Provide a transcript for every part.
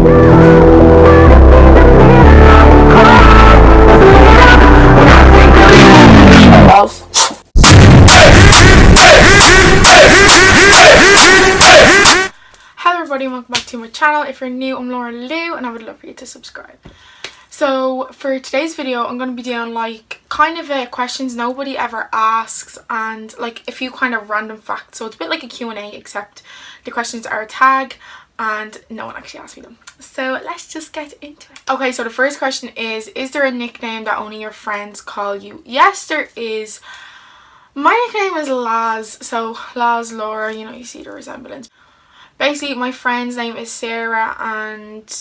Hello everybody and welcome back to my channel. If you're new, I'm Laura Lou and I would love for you to subscribe. So for today's video I'm going to be doing like kind of questions nobody ever asks and like a few kind of random facts. So it's a bit like a Q&A except the questions are a tag and no one actually asked me them. So let's just get into it. Okay, so the first question is there a nickname that only your friends call you? Yes, there is. My nickname is Laz, so Laz, Laura, you know, you see the resemblance. Basically, my friend's name is Sarah and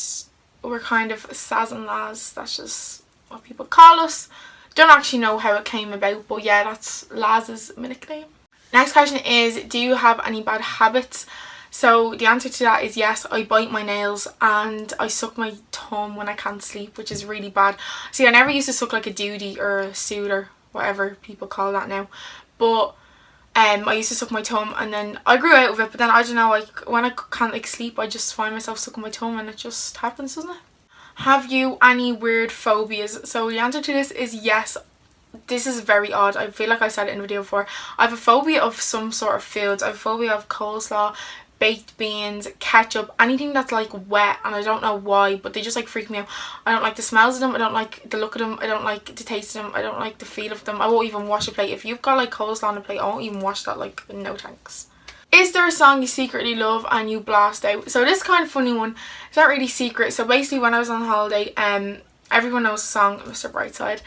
we're kind of Saz and Laz. That's just what people call us. Don't actually know how it came about, but yeah, that's Laz's nickname. Next question is, do you have any bad habits? So the answer to that is yes, I bite my nails and I suck my thumb when I can't sleep, which is really bad. See, I never used to suck like a doodie or a suit or whatever people call that now, but I used to suck my thumb and then I grew out of it, but then I don't know, like when I can't like sleep I just find myself sucking my thumb and it just happens, doesn't it? Have you any weird phobias? So the answer to this is yes. This is very odd. I feel like I said it in a video before. I have a phobia of some sort of foods. I have a phobia of coleslaw, baked beans, ketchup, anything that's like wet, and I don't know why, but they just like freak me out. I don't like the smells of them, I don't like the look of them, I don't like the taste of them, I don't like the feel of them. I won't even wash a plate. If you've got like coleslaw on a plate, I won't even wash that, like no thanks. Is there a song you secretly love and you blast out? So this is kind of funny one. It's not really secret. So basically when I was on holiday, everyone knows the song Mr. Brightside.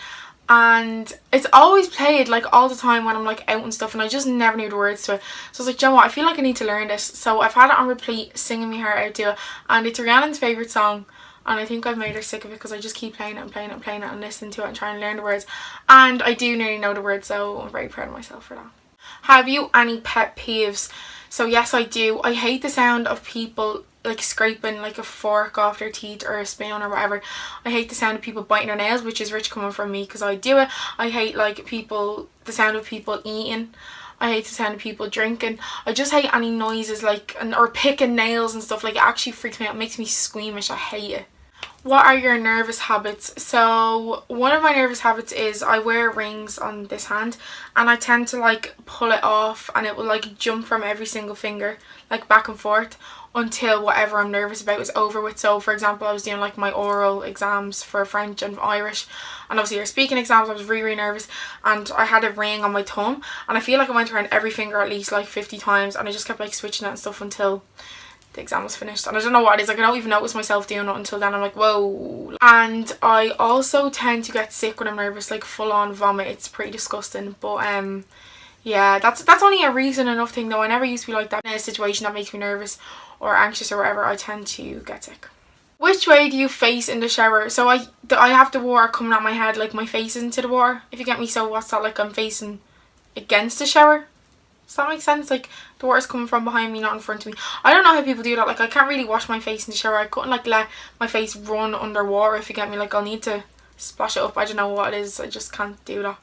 And it's always played like all the time when I'm like out and stuff, and I just never knew the words to it. So I was like, you know what, I feel like I need to learn this. So I've had it on repeat, singing my heart out to it, and it's Rhiannon's favourite song, and I think I've made her sick of it because I just keep playing it and playing it and playing it and listening to it and trying to learn the words, and I do nearly know the words, so I'm very proud of myself for that. Have you any pet peeves? So yes, I do. I hate the sound of people like scraping like a fork off their teeth or a spoon or whatever. I hate the sound of people biting their nails, which is rich coming from me because I do it. I hate like the sound of people eating. I hate the sound of people drinking. I just hate any noises like or picking nails and stuff. Like it actually freaks me out. It makes me squeamish. I hate it. What are your nervous habits? So one of my nervous habits is I wear rings on this hand and I tend to like pull it off and it will like jump from every single finger like back and forth until whatever I'm nervous about is over with. So for example, I was doing like my oral exams for French and Irish, and obviously your speaking exams, I was really nervous and I had a ring on my thumb and I feel like I went around every finger at least like 50 times and I just kept like switching it and stuff until the exam was finished. And I don't know what it is, like I don't even notice myself doing it until then. I'm like, whoa. And I also tend to get sick when I'm nervous, like full on vomit. It's pretty disgusting, but yeah, that's only a reason enough thing though. I never used to be like that. In a situation that makes me nervous or anxious or whatever, I tend to get sick. Which way do you face in the shower? So I have the water coming at my head, like my face is into the water, if you get me. So what's that, like I'm facing against the shower? Does that make sense? Like the water's coming from behind me, not in front of me. I don't know how people do that. Like I can't really wash my face in the shower. I couldn't like let my face run underwater, if you get me. Like I'll need to splash it up. I don't know what it is. I just can't do that.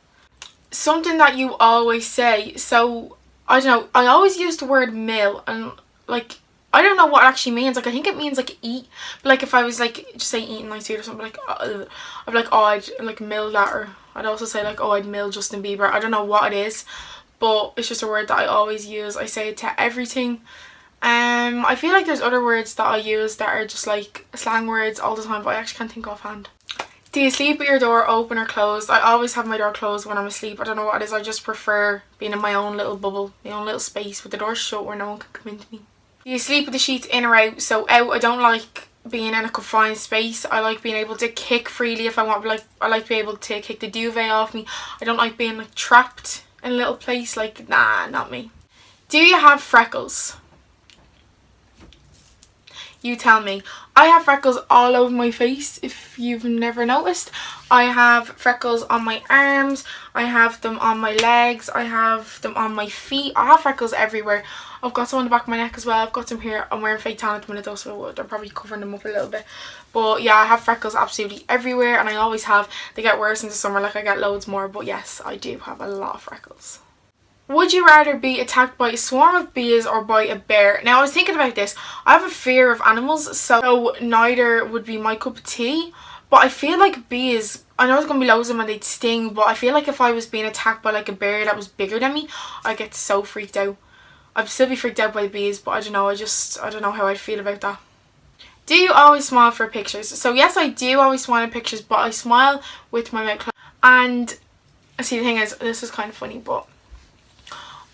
Something that you always say. So I don't know, I always use the word mill and like I don't know what it actually means. Like I think it means like eat, but like if I was like just say eating my food or something, like I'd be like, oh, I'd like mill that, or I'd also say like, oh, I'd mill Justin Bieber. I don't know what it is, but it's just a word that I always use. I say it to everything. I feel like there's other words that I use that are just like slang words all the time, but I actually can't think offhand. Do you sleep with your door open or closed? I always have my door closed when I'm asleep. I don't know what it is. I just prefer being in my own little bubble, my own little space with the door shut where no one can come into me. Do you sleep with the sheets in or out? So out. I don't like being in a confined space. I like being able to kick freely if I want. Like I like to be able to kick the duvet off me. I don't like being like trapped in a little place. Like nah, not me. Do you have freckles? You tell me. I have freckles all over my face, if you've never noticed. I have freckles on my arms, I have them on my legs, I have them on my feet. I have freckles everywhere. I've got some on the back of my neck as well. I've got some here. I'm wearing fake tan at the minute though, so they're probably covering them up a little bit. But yeah, I have freckles absolutely everywhere and I always have. They get worse in the summer, like I get loads more, but yes, I do have a lot of freckles. Would you rather be attacked by a swarm of bees or by a bear? Now, I was thinking about this. I have a fear of animals, so neither would be my cup of tea. But I feel like bees, I know there's going to be loads of them and they'd sting, but I feel like if I was being attacked by like a bear that was bigger than me, I'd get so freaked out. I'd still be freaked out by bees, but I don't know, I don't know how I'd feel about that. Do you always smile for pictures? So yes, I do always smile in pictures, but I smile with my mouth closed. And see, the thing is, this is kind of funny, but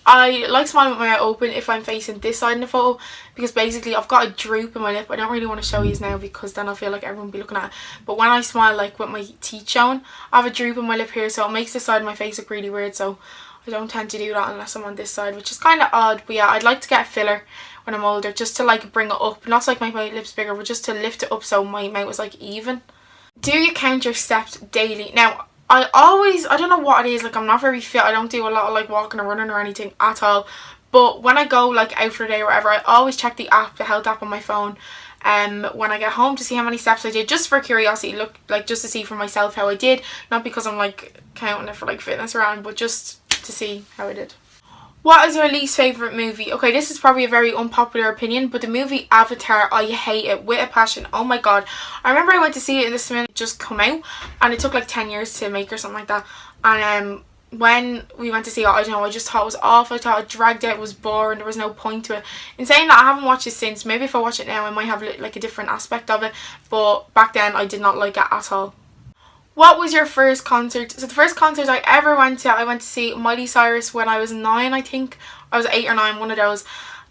I like smiling with my mouth open if I'm facing this side in the photo, because basically I've got a droop in my lip. I don't really want to show you now because then I feel like everyone will be looking at it. But when I smile like with my teeth showing, I have a droop in my lip here, so it makes this side of my face look really weird. So I don't tend to do that unless I'm on this side, which is kind of odd. But yeah, I'd like to get a filler when I'm older, just to like bring it up. Not to like make my lips bigger, but just to lift it up so my mouth was like even. Do you count your steps daily? Now, I don't know what it is, like I'm not very fit. I don't do a lot of like walking or running or anything at all. But when I go like out for a day or whatever, I always check the app, the health app on my phone, when I get home to see how many steps I did, just for curiosity, look like just to see for myself how I did, not because I'm like counting it for like fitness around, but just to see how I did. What is your least favourite movie? Okay, this is probably a very unpopular opinion, but the movie Avatar, I hate it with a passion. Oh my god. I remember I went to see it in the cinema, just come out, and it took like 10 years to make or something like that. And when we went to see it, I don't know, I just thought it was awful. I thought it dragged out, it was boring, there was no point to it. In saying that, I haven't watched it since. Maybe if I watch it now, I might have like a different aspect of it. But back then, I did not like it at all. What was your first concert? So the first concert I ever went to, I went to see Miley Cyrus when I was 9, I think. I was 8 or 9, one of those.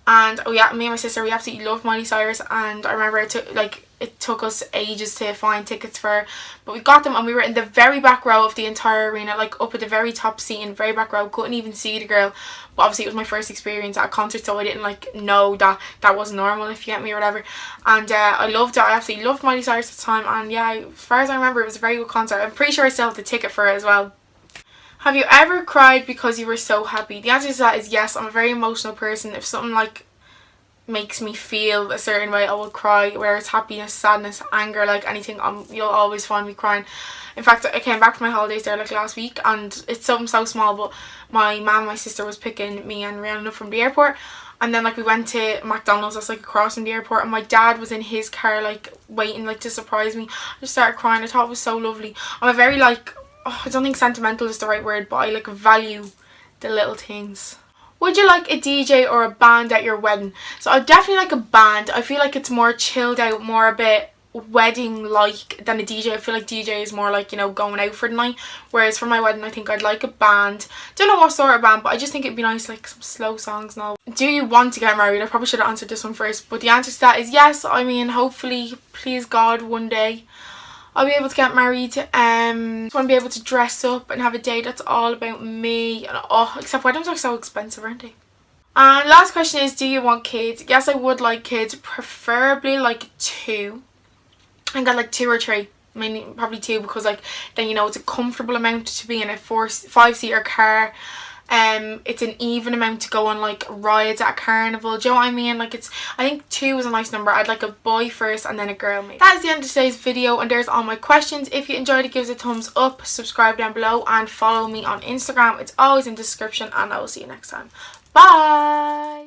And oh yeah, me and my sister, we absolutely loved Miley Cyrus. And I remember it took us ages to find tickets for her, but we got them and we were in the very back row of the entire arena, like up at the very top seat in the very back row. Couldn't even see the girl. But obviously it was my first experience at a concert, so I didn't like know that was normal, if you get me, or whatever. And I loved it. I absolutely loved Miley Cyrus at the time, and yeah, as far as I remember, it was a very good concert. I'm pretty sure I still have the ticket for it as well. Have you ever cried because you were so happy? The answer to that is yes. I'm a very emotional person. If something like makes me feel a certain way, I will cry, whether it's happiness, sadness, anger, like anything, you'll always find me crying. In fact, I came back from my holidays there like last week, and it's something so small, but my mum and my sister was picking me and Rihanna up from the airport, and then like we went to McDonald's that's like across from the airport, and my dad was in his car like waiting like to surprise me. I just started crying. I thought it was so lovely. I'm a very like, I don't think sentimental is the right word, but I like value the little things. Would you like a DJ or a band at your wedding? So I definitely like a band. I feel like it's more chilled out, more a bit wedding-like than a DJ. I feel like DJ is more like, you know, going out for the night. Whereas for my wedding, I think I'd like a band. Don't know what sort of band, but I just think it'd be nice, like some slow songs and all. Do you want to get married? I probably should have answered this one first, but the answer to that is yes. I mean, hopefully, please God, one day I'll be able to get married. Just want to be able to dress up and have a day that's all about me. And except weddings are so expensive, aren't they? And last question is, do you want kids? Yes, I would like kids, preferably like 2. I got like 2 or 3. I mean, probably 2, because like then, you know, it's a comfortable amount to be in a 5-seater car. It's an even amount to go on like rides at a carnival. Do you know what I mean? Like I think 2 is a nice number. I'd like a boy first and then a girl maybe. That is the end of today's video, and there's all my questions. If you enjoyed it, give us a thumbs up, subscribe down below, and follow me on Instagram. It's always in the description, and I will see you next time. Bye.